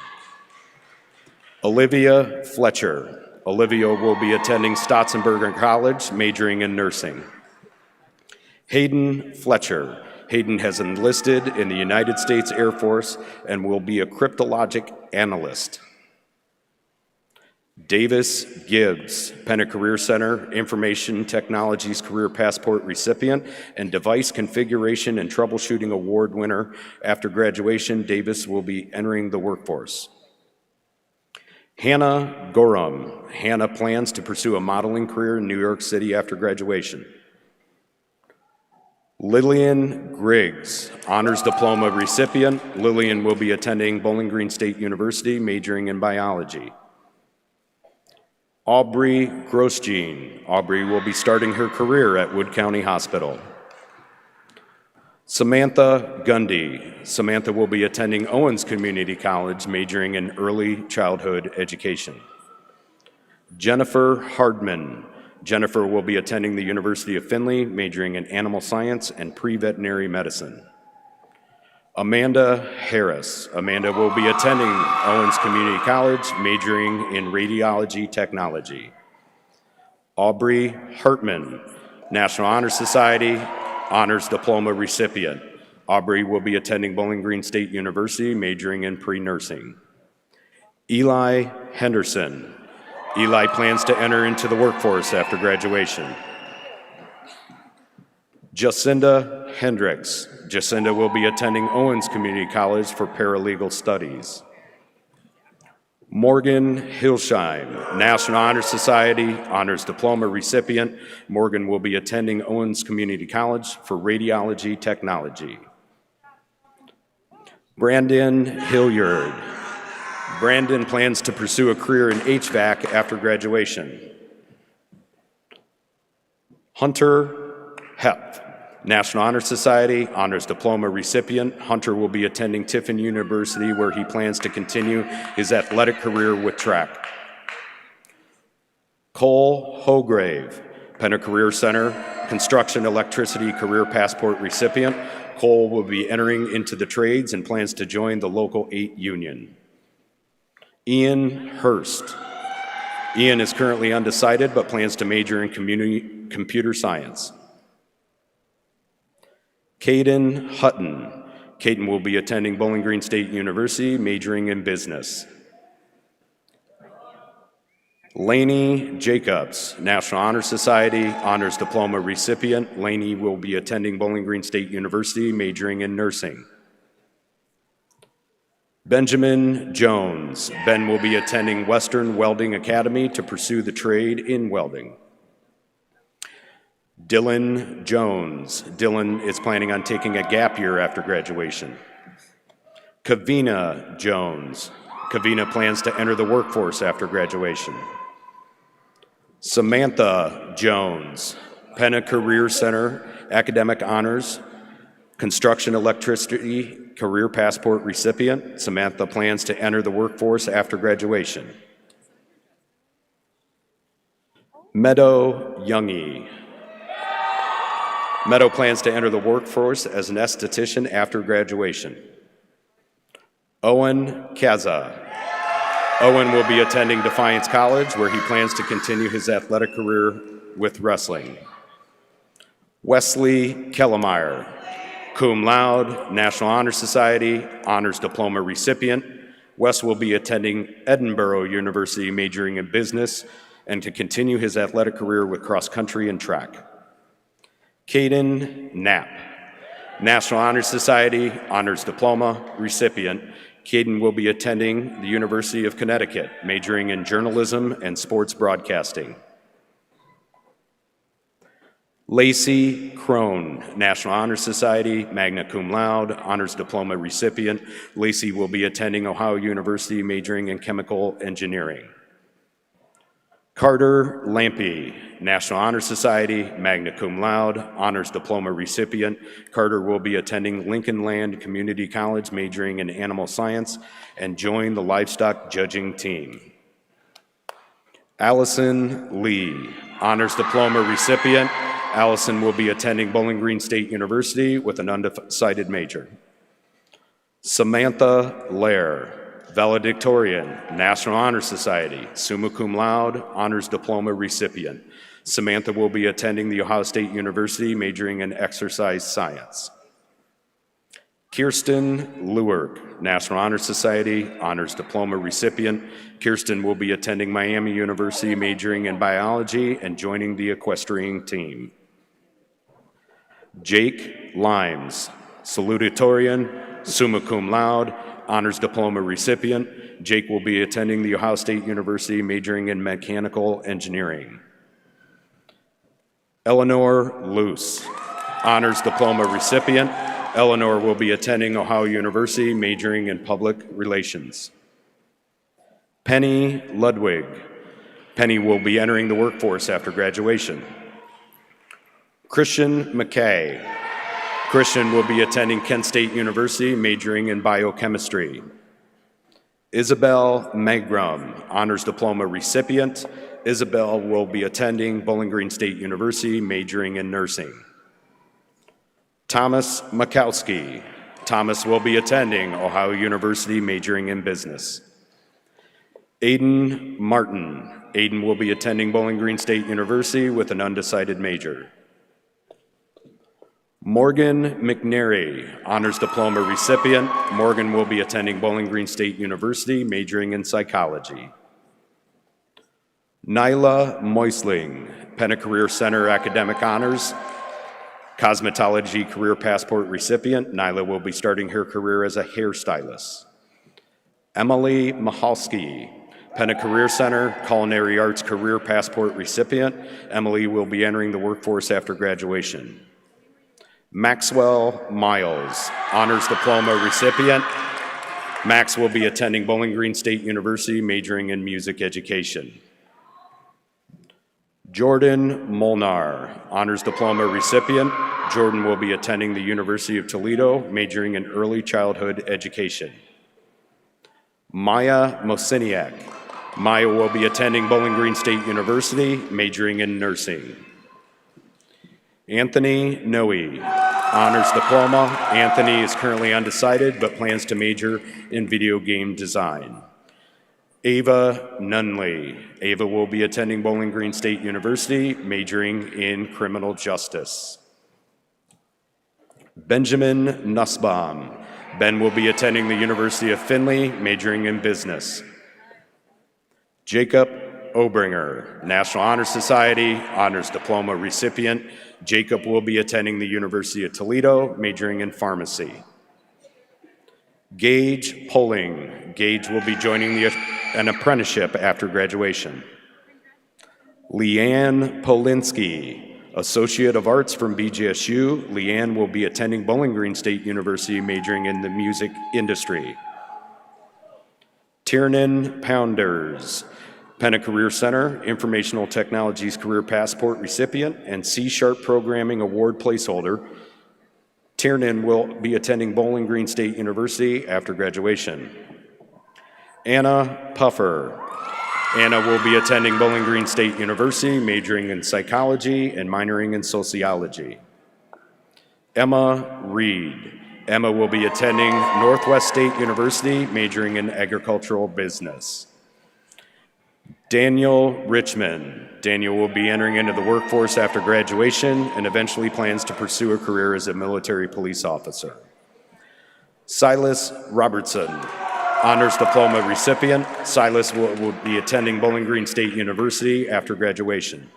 Olivia Fletcher. Olivia will be attending Stotzenberger College, majoring in nursing. Hayden Fletcher. Hayden has enlisted in the United States Air Force and will be a cryptologic analyst. Davis Gibbs, Penna Career Center, Information Technologies Career Passport recipient and Device Configuration and Troubleshooting Award winner. After graduation, Davis will be entering the workforce. Hannah Gorham. Hannah plans to pursue a modeling career in New York City after graduation. Lillian Griggs, Honors Diploma recipient. Lillian will be attending Bowling Green State University, majoring in biology. Aubrey Grosjean. Aubrey will be starting her career at Wood County Hospital. Samantha Gundy. Samantha will be attending Owens Community College, majoring in early childhood education. Jennifer Hardman. Jennifer will be attending the University of Findlay, majoring in animal science and pre-veterinary medicine. Amanda Harris. Amanda will be attending Owens Community College, majoring in radiology technology. Aubrey Hartman, National Honor Society, Honors Diploma recipient. Aubrey will be attending Bowling Green State University, majoring in pre-nursing. Eli Henderson. Eli plans to enter into the workforce after graduation. Jacinda Hendricks. Jacinda will be attending Owens Community College for paralegal studies. Morgan Hilsheim, National Honor Society, Honors Diploma recipient. Morgan will be attending Owens Community College for radiology technology. Brandon Hilliard. Brandon plans to pursue a career in HVAC after graduation. Hunter Hepp, National Honor Society, Honors Diploma recipient. Hunter will be attending Tiffin University, where he plans to continue his athletic career with track. Cole Hograve, Penna Career Center, Construction Electricity Career Passport recipient. Cole will be entering into the trades and plans to join the local 8 union. Ian Hurst. Ian is currently undecided but plans to major in computer science. Caden Hutton. Caden will be attending Bowling Green State University, majoring in business. Lainey Jacobs, National Honor Society, Honors Diploma recipient. Lainey will be attending Bowling Green State University, majoring in nursing. Benjamin Jones. Ben will be attending Western Welding Academy to pursue the trade in welding. Dylan Jones. Dylan is planning on taking a gap year after graduation. Kavina Jones. Kavina plans to enter the workforce after graduation. Samantha Jones. Penna Career Center, Academic Honors, Construction Electricity Career Passport recipient. Samantha plans to enter the workforce after graduation. Meadow Youngie. Meadow plans to enter the workforce as an esthetician after graduation. Owen Kaza. Owen will be attending Defiance College, where he plans to continue his athletic career with wrestling. Wesley Kellemeyer, cum laude, National Honor Society, Honors Diploma recipient. Wes will be attending Edinburgh University, majoring in business, and to continue his athletic career with cross country and track. Caden Knapp, National Honor Society, Honors Diploma recipient. Caden will be attending the University of Connecticut, majoring in journalism and sports broadcasting. Lacey Crone, National Honor Society, magna cum laude, Honors Diploma recipient. Lacey will be attending Ohio University, majoring in chemical engineering. Carter Lampy, National Honor Society, magna cum laude, Honors Diploma recipient. Carter will be attending Lincoln Land Community College, majoring in animal science, and join the livestock judging team. Allison Lee, Honors Diploma recipient. Allison will be attending Bowling Green State University with an undecided major. Samantha Lair, Valedictorian, National Honor Society, summa cum laude, Honors Diploma recipient. Samantha will be attending The Ohio State University, majoring in exercise science. Kirsten Lewerk, National Honor Society, Honors Diploma recipient. Kirsten will be attending Miami University, majoring in biology and joining the equestrian team. Jake Limes, Salutatorian, summa cum laude, Honors Diploma recipient. Jake will be attending The Ohio State University, majoring in mechanical engineering. Eleanor Luce, Honors Diploma recipient. Eleanor will be attending Ohio University, majoring in public relations. Penny Ludwig. Penny will be entering the workforce after graduation. Christian McKay. Christian will be attending Kent State University, majoring in biochemistry. Isabel Magrum, Honors Diploma recipient. Isabel will be attending Bowling Green State University, majoring in nursing. Thomas Makowski. Thomas will be attending Ohio University, majoring in business. Aiden Martin. Aiden will be attending Bowling Green State University with an undecided major. Morgan McNary, Honors Diploma recipient. Morgan will be attending Bowling Green State University, majoring in psychology. Nyla Moisling, Penna Career Center Academic Honors, Cosmetology Career Passport recipient. Nyla will be starting her career as a hairstylist. Emily Mahalski, Penna Career Center Culinary Arts Career Passport recipient. Emily will be entering the workforce after graduation. Maxwell Miles, Honors Diploma recipient. Max will be attending Bowling Green State University, majoring in music education. Jordan Molnar, Honors Diploma recipient. Jordan will be attending the University of Toledo, majoring in early childhood education. Maya Mosiniak. Maya will be attending Bowling Green State University, majoring in nursing. Anthony Noe, Honors Diploma. Anthony is currently undecided but plans to major in video game design. Ava Nunley. Ava will be attending Bowling Green State University, majoring in criminal justice. Benjamin Nussbaum. Ben will be attending the University of Findlay, majoring in business. Jacob Obringer, National Honor Society, Honors Diploma recipient. Jacob will be attending the University of Toledo, majoring in pharmacy. Gage Poling. Gage will be joining an apprenticeship after graduation. Leanne Polinsky, Associate of Arts from BGSU. Leanne will be attending Bowling Green State University, majoring in the music industry. Tiernan Pounders, Penna Career Center, Informational Technologies Career Passport recipient and C# Programming Award placeholder. Tiernan will be attending Bowling Green State University after graduation. Anna Puffer. Anna will be attending Bowling Green State University, majoring in psychology and minoring in sociology. Emma Reed. Emma will be attending Northwest State University, majoring in agricultural business. Daniel Richmond. Daniel will be entering into the workforce after graduation and eventually plans to pursue a career as a military police officer. Silas Robertson, Honors Diploma recipient. Silas will be attending Bowling Green State University after graduation.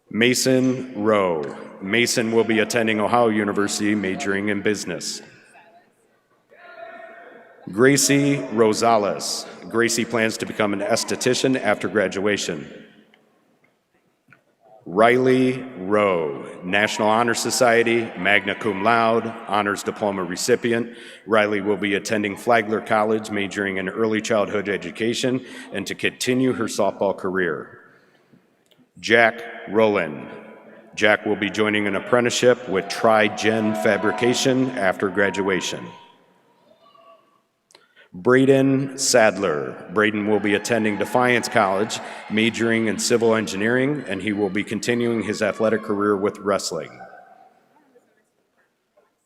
Mason Rowe. Mason will be attending Ohio University, majoring in business. Gracie Rosales. Gracie plans to become an esthetician after graduation. Riley Rowe, National Honor Society, magna cum laude, Honors Diploma recipient. Riley will be attending Flagler College, majoring in early childhood education and to continue her softball career. Jack Rowland. Jack will be joining an apprenticeship with Tri-Gen Fabrication after graduation. Braden Sadler. Braden will be attending Defiance College, majoring in civil engineering, and he will be continuing his athletic career with wrestling.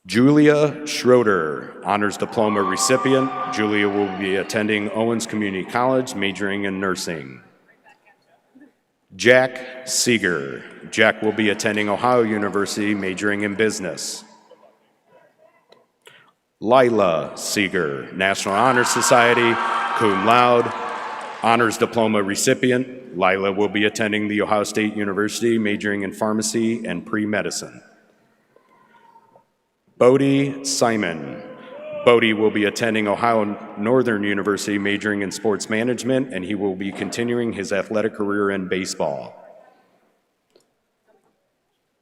Julia Schroeder, Honors Diploma recipient. Julia will be attending Owens Community College, majoring in nursing. Jack Seeger. Jack will be attending Ohio University, majoring in business. Lila Seeger, National Honor Society, cum laude, Honors Diploma recipient. Lila will be attending The Ohio State University, majoring in pharmacy and pre-medicine. Bodie Simon. Bodie will be attending Ohio Northern University, majoring in sports management, and he will be continuing his athletic career in baseball.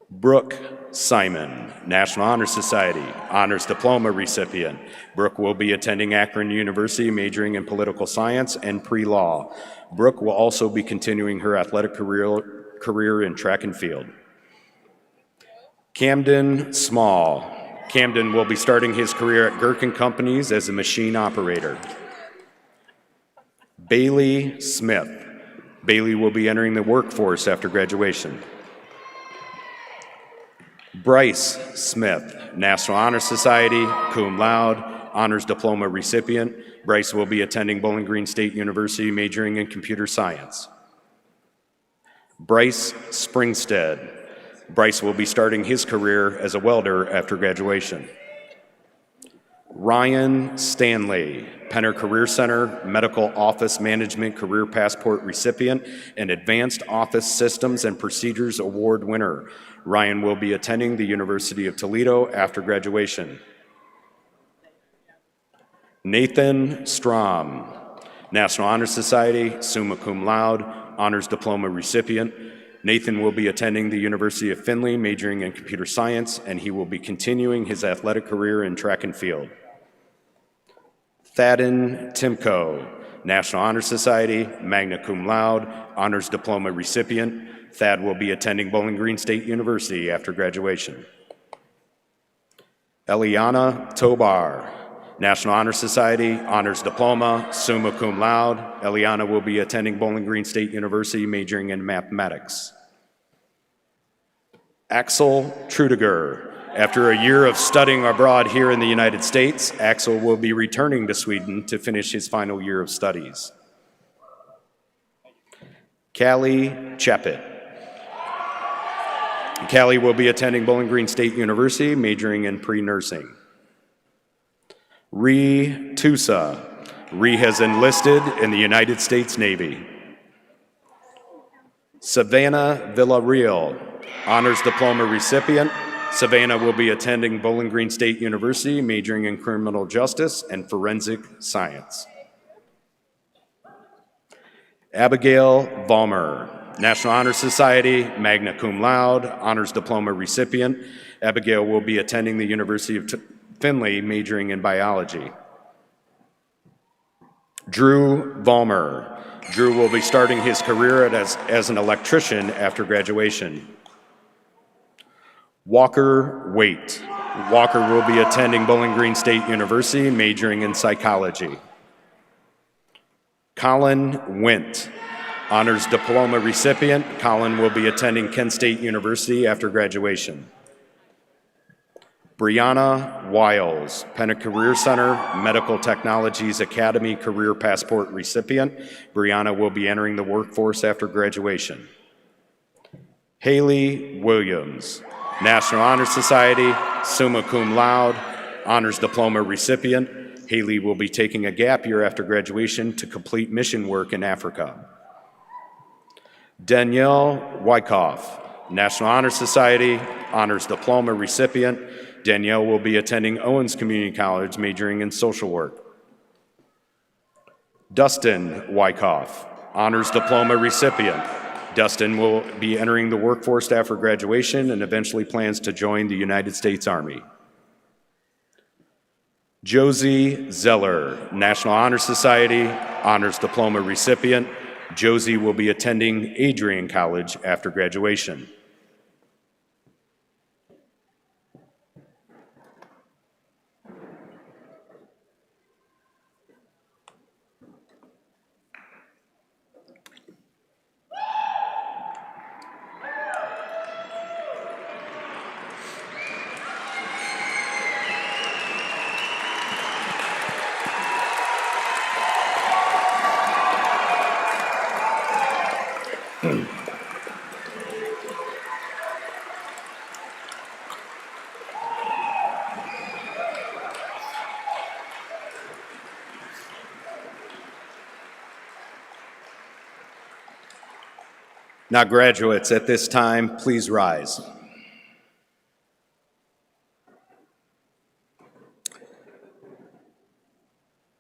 Brooke Simon, National Honor Society, Honors Diploma recipient. Brooke will be attending Akron University, majoring in political science and pre-law. Brooke will also be continuing her athletic career in track and field. Camden Small. Camden will be starting his career at Gherkin Companies as a machine operator. Bailey Smith. Bailey will be entering the workforce after graduation. Bryce Smith, National Honor Society, cum laude, Honors Diploma recipient. Bryce will be attending Bowling Green State University, majoring in computer science. Bryce Springstead. Bryce will be starting his career as a welder after graduation. Ryan Stanley, Penner Career Center, Medical Office Management Career Passport recipient and Advanced Office Systems and Procedures Award winner. Ryan will be attending the University of Toledo after graduation. Nathan Strom, National Honor Society, summa cum laude, Honors Diploma recipient. Nathan will be attending the University of Findlay, majoring in computer science, and he will be continuing his athletic career in track and field. Thadden Timko, National Honor Society, magna cum laude, Honors Diploma recipient. Thad will be attending Bowling Green State University after graduation. Eliana Tobar, National Honor Society, Honors Diploma, summa cum laude. Eliana will be attending Bowling Green State University, majoring in mathematics. Axel Trudiger. After a year of studying abroad here in the United States, Axel will be returning to Sweden to finish his final year of studies. Callie Chapit. Callie will be attending Bowling Green State University, majoring in pre-nursing. Ree Tusa. Ree has enlisted in the United States Navy. Savannah Villarreal, Honors Diploma recipient. Savannah will be attending Bowling Green State University, majoring in criminal justice and forensic science. Abigail Vollmer, National Honor Society, magna cum laude, honors diploma recipient. Abigail will be attending the University of Findlay, majoring in biology. Drew Vollmer. Drew will be starting his career as an electrician after graduation. Walker Waite. Walker will be attending Bowling Green State University, majoring in psychology. Colin Wint, honors diploma recipient. Colin will be attending Kent State University after graduation. Brianna Wiles, Penna Career Center, Medical Technologies Academy Career Passport recipient. Brianna will be entering the workforce after graduation. Haley Williams, National Honor Society, summa cum laude, honors diploma recipient. Haley will be taking a gap year after graduation to complete mission work in Africa. Danielle Wyckoff, National Honor Society, honors diploma recipient. Danielle will be attending Owens Community College, majoring in social work. Dustin Wyckoff, honors diploma recipient. Dustin will be entering the workforce after graduation and eventually plans to join the United States Army. Josie Zeller, National Honor Society, honors diploma recipient. Josie will be attending Adrian College after graduation. Now, graduates, at this time, please rise.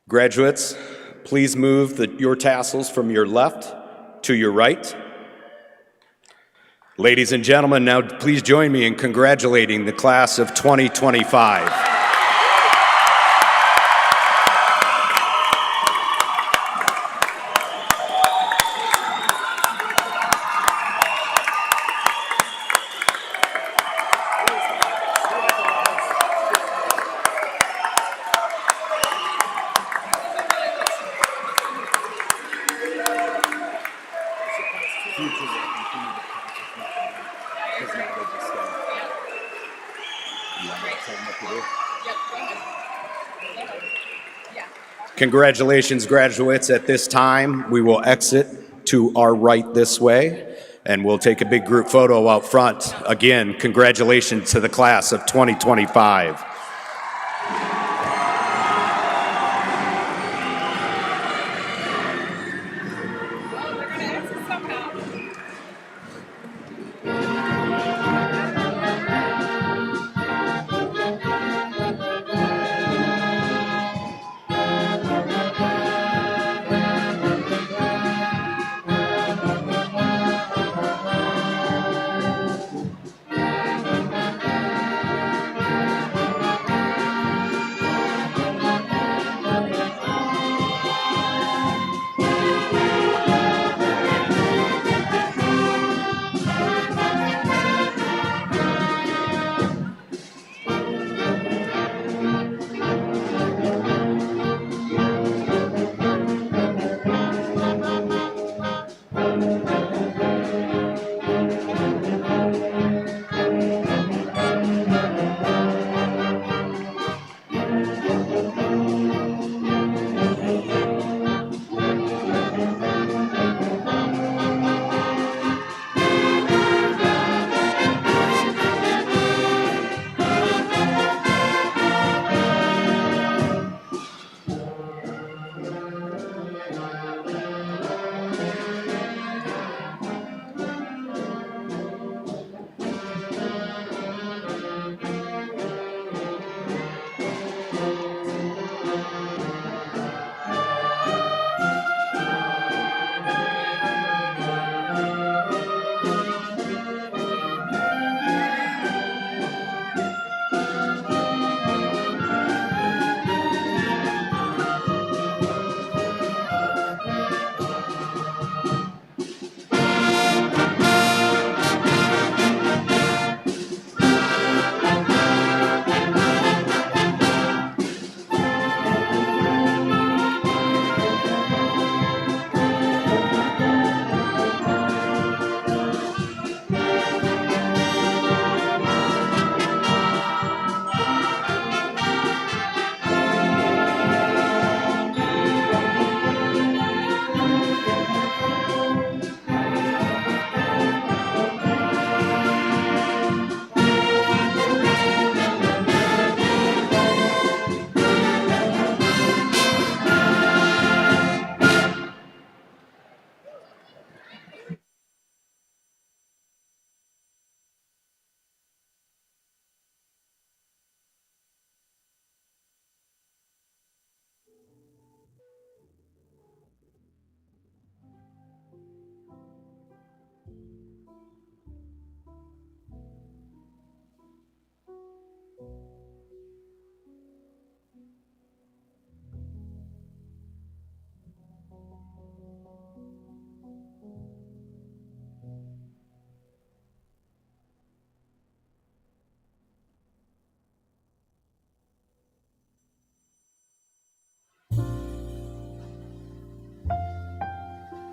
Graduates, please move your tassels from your left to your right. Ladies and gentlemen, now please join me in congratulating the class of 2025. Congratulations, graduates. At this time, we will exit to our right this way, and we'll take a big group photo out front. Again, congratulations to the class of 2025.